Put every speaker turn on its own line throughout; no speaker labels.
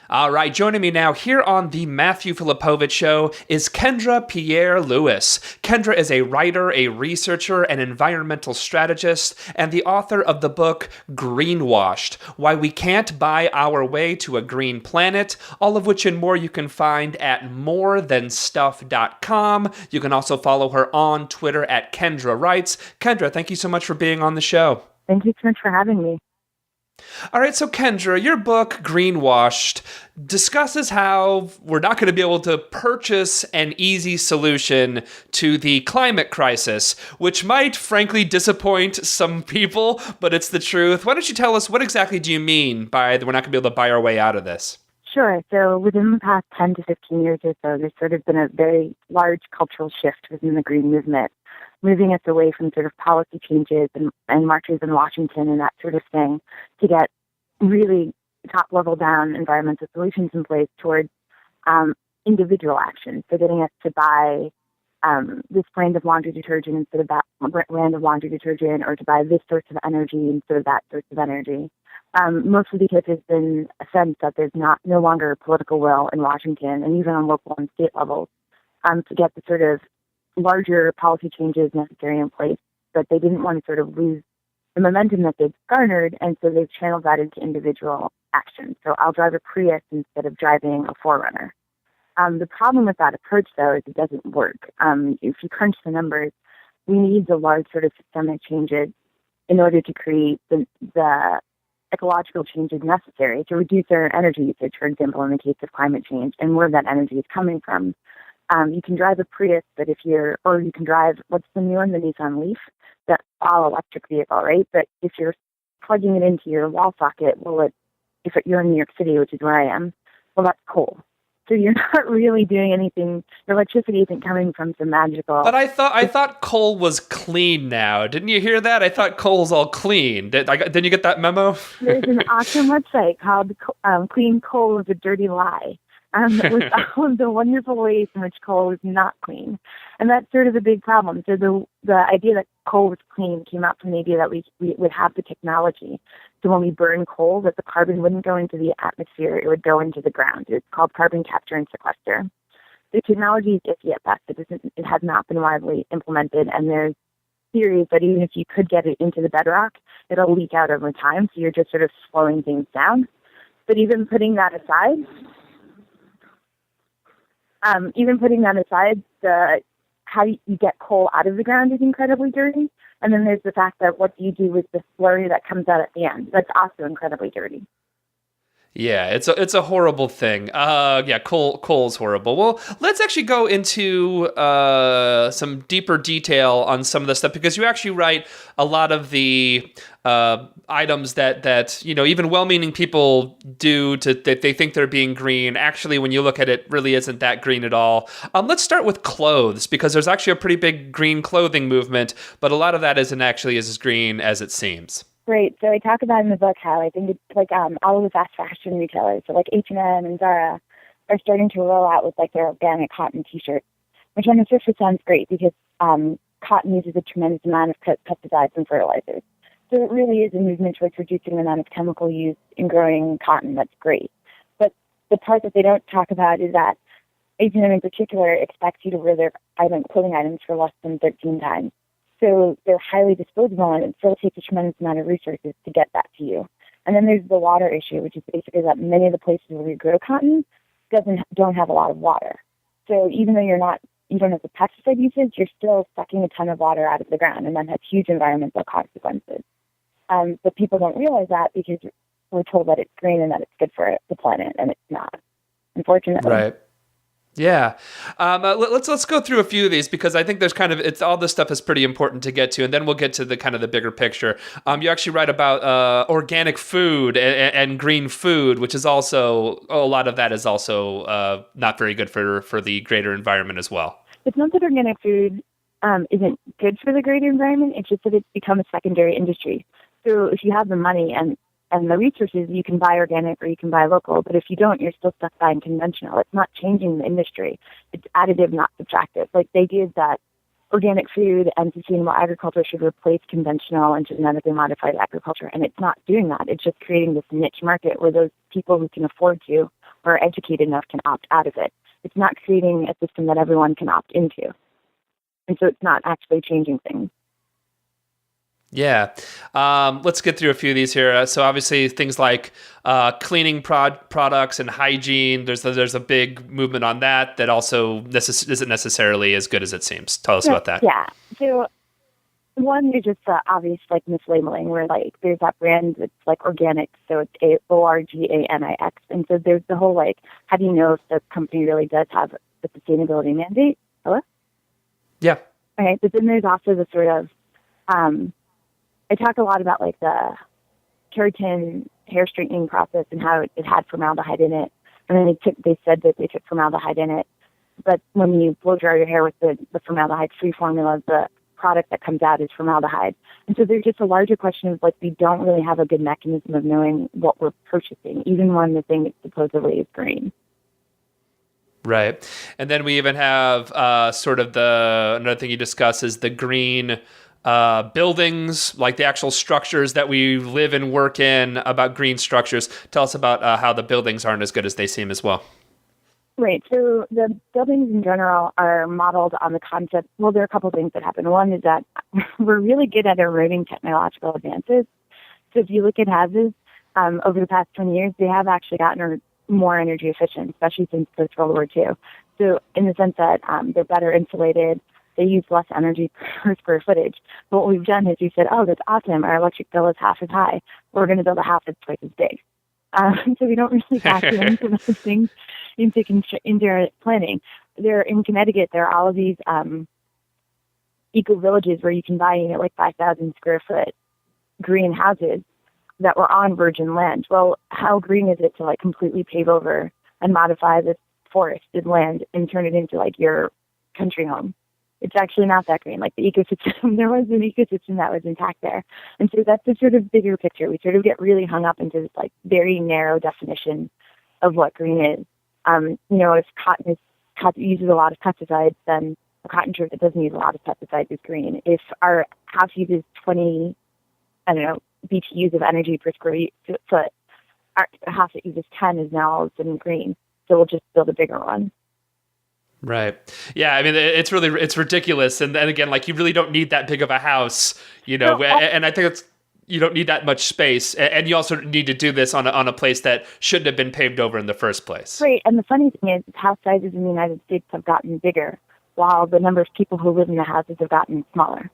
All right, joining me now here on the Matthew Filipowicz Show is Kendra Pierre-Louis. Kendra is a writer, a researcher, an environmental strategist, and the author of the book Greenwashed, Why We Can't Buy Our Way to a Green Planet, all of which and more you can find at morethanstuff.com. You can also follow her on Twitter at Kendra Writes. Kendra, thank you so much for being on the show.
Thank you so much for having me.
All right, so Kendra, your book, Greenwashed, discusses how we're not going to be able to purchase an easy solution to the climate crisis, which might, frankly, disappoint some people, but it's the truth. Why don't you tell us, what exactly do you mean by we're not going to be able to buy our way out of this?
Sure. So within the past 10 to 15 years or so, there's sort of been a very large cultural shift within the green movement, moving us away from sort of policy changes and marches in Washington and that sort of thing to get really top-level down environmental solutions in place towards individual action. So getting us to buy this brand of laundry detergent instead of that brand of laundry detergent, or to buy this source of energy instead of that source of energy. Mostly because there's been a sense that there's no longer political will in Washington and even on local and state levels to get the sort of larger policy changes necessary in place, but they didn't want to sort of lose the momentum that they've garnered, and so they've channeled that into individual action. So I'll drive a Prius instead of driving a 4Runner. The problem with that approach, though, is it doesn't work. If you crunch the numbers, we need the large sort of systemic changes in order to create the ecological changes necessary to reduce our energy usage, for example, in the case of climate change, and where that energy is coming from. You can drive a Prius, but you can drive, what's the new one, the Nissan Leaf, that all-electric vehicle, right? But if you're plugging it into your wall socket, if you're in New York City, which is where I am, well, that's coal. So you're not really doing anything. The electricity isn't coming from some magical.
But I thought coal was clean now. Didn't you hear that? I thought coal's all clean. Didn't you get that memo?
There's an awesome website called Clean Coal is a Dirty Lie. With all of the wonderful ways in which coal is not clean. And that's sort of the big problem. So the idea that coal was clean came out from the idea that we would have the technology. So when we burn coal, that the carbon wouldn't go into the atmosphere, it would go into the ground. It's called carbon capture and sequester. The technology is iffy at best. It has not been widely implemented, and there's theories that even if you could get it into the bedrock, it'll leak out over time, so you're just sort of slowing things down. But even putting that aside, how you get coal out of the ground is incredibly dirty. And then there's the fact that what do you do with the slurry that comes out at the end? That's also incredibly dirty.
Yeah, it's a horrible thing. Coal's horrible. Well, let's actually go into some deeper detail on some of this stuff, because you actually write a lot of the items that even well-meaning people do that they think they're being green. Actually, when you look at it, really isn't that green at all. Let's start with clothes, because there's actually a pretty big green clothing movement, but a lot of that isn't actually as green as it seems.
Right. So I talk about in the book how I think it's like all of the fast fashion retailers, so like H&M and Zara, are starting to roll out with like their organic cotton T-shirts, which on the surface sounds great because cotton uses a tremendous amount of pesticides and fertilizers. So it really is a movement towards reducing the amount of chemical use in growing cotton. That's great. But the part that they don't talk about is that H&M in particular expects you to wear their clothing items for less than 13 times. So they're highly disposable, and it still takes a tremendous amount of resources to get that to you. And then there's the water issue, which is basically that many of the places where we grow cotton don't have a lot of water. So even though you don't have the pesticide usage, you're still sucking a ton of water out of the ground, and that has huge environmental consequences. But people don't realize that because we're told that it's green and that it's good for the planet, and it's not, unfortunately.
Right. Yeah. Let's go through a few of these, because I think there's all this stuff is pretty important to get to, and then we'll get to the kind of the bigger picture. You actually write about organic food and green food, which is also, a lot of that is also not very good for the greater environment as well.
It's not that organic food isn't good for the greater environment, it's just that it's become a secondary industry. So if you have the money and the resources, you can buy organic or you can buy local. But if you don't, you're still stuck buying conventional. It's not changing the industry. It's additive, not subtractive. Like the idea is that organic food and sustainable agriculture should replace conventional and genetically modified agriculture. And it's not doing that. It's just creating this niche market where those people who can afford to or are educated enough can opt out of it. It's not creating a system that everyone can opt into. And so it's not actually changing things.
Yeah. Let's get through a few of these here. So obviously things like cleaning products and hygiene, there's a big movement on that also isn't necessarily as good as it seems. Tell us about that.
Yeah. So one, there's just the obvious like mislabeling where like there's that brand that's like organic, so it's ORGANIX. And so there's the whole like, how do you know if the company really does have a sustainability mandate? Hello?
Yeah.
Okay. But then there's also the sort of, I talk a lot about like the keratin hair straightening process and how it had formaldehyde in it. And then they said that they took formaldehyde in it. But when you blow dry your hair with the formaldehyde-free formula, the product that comes out is formaldehyde. And so there's just a larger question of like, we don't really have a good mechanism of knowing what we're purchasing, even when the thing supposedly is green.
Right. And then we even have another thing you discuss is the green buildings, like the actual structures that we live and work in, about green structures. Tell us about how the buildings aren't as good as they seem as well.
Right. So the buildings in general are modeled on the concept. Well, there are a couple of things that happen. One is that we're really good at eroding technological advances. So if you look at houses over the past 20 years, they have actually gotten more energy efficient, especially since post-World War II. So in the sense that they're better insulated, they use less energy per square footage. But what we've done is we said, oh, that's awesome. Our electric bill is half as high. We're going to build a house that's twice as big. So we don't really factor into those things into our planning. In Connecticut, there are all of these eco-villages where you can buy, like 5,000 square foot green houses that were on virgin land. Well, how green is it to like completely pave over and modify this forested land and turn it into like your country home? It's actually not that green. Like the ecosystem, there was an ecosystem that was intact there. And so that's the sort of bigger picture. We sort of get really hung up into this like very narrow definition of what green is. If cotton uses a lot of pesticides, then a cotton shirt that doesn't use a lot of pesticides is green. If our house uses 20, BTUs of energy per square foot, our house that uses 10 is now all of a sudden green. So we'll just build a bigger one.
Right. Yeah. I mean, it's ridiculous. And then again, like you really don't need that big of a house, and I think you don't need that much space. And you also need to do this on a place that shouldn't have been paved over in the first place.
Right. And the funny thing is house sizes in the United States have gotten bigger while the number of people who live in the houses have gotten smaller.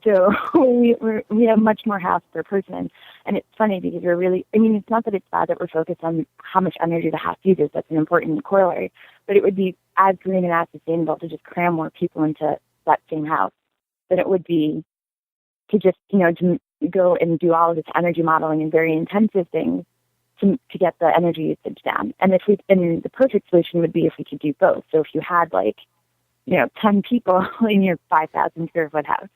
So we have much more house per person. And it's funny because it's not that it's bad that we're focused on how much energy the house uses. That's an important corollary. But it would be as green and as sustainable to just cram more people into that same house than it would be to just, to go and do all of this energy modeling and very intensive things to get the energy usage down. And the perfect solution would be if we could do both. So if you had 10 people in your 5,000 square foot house,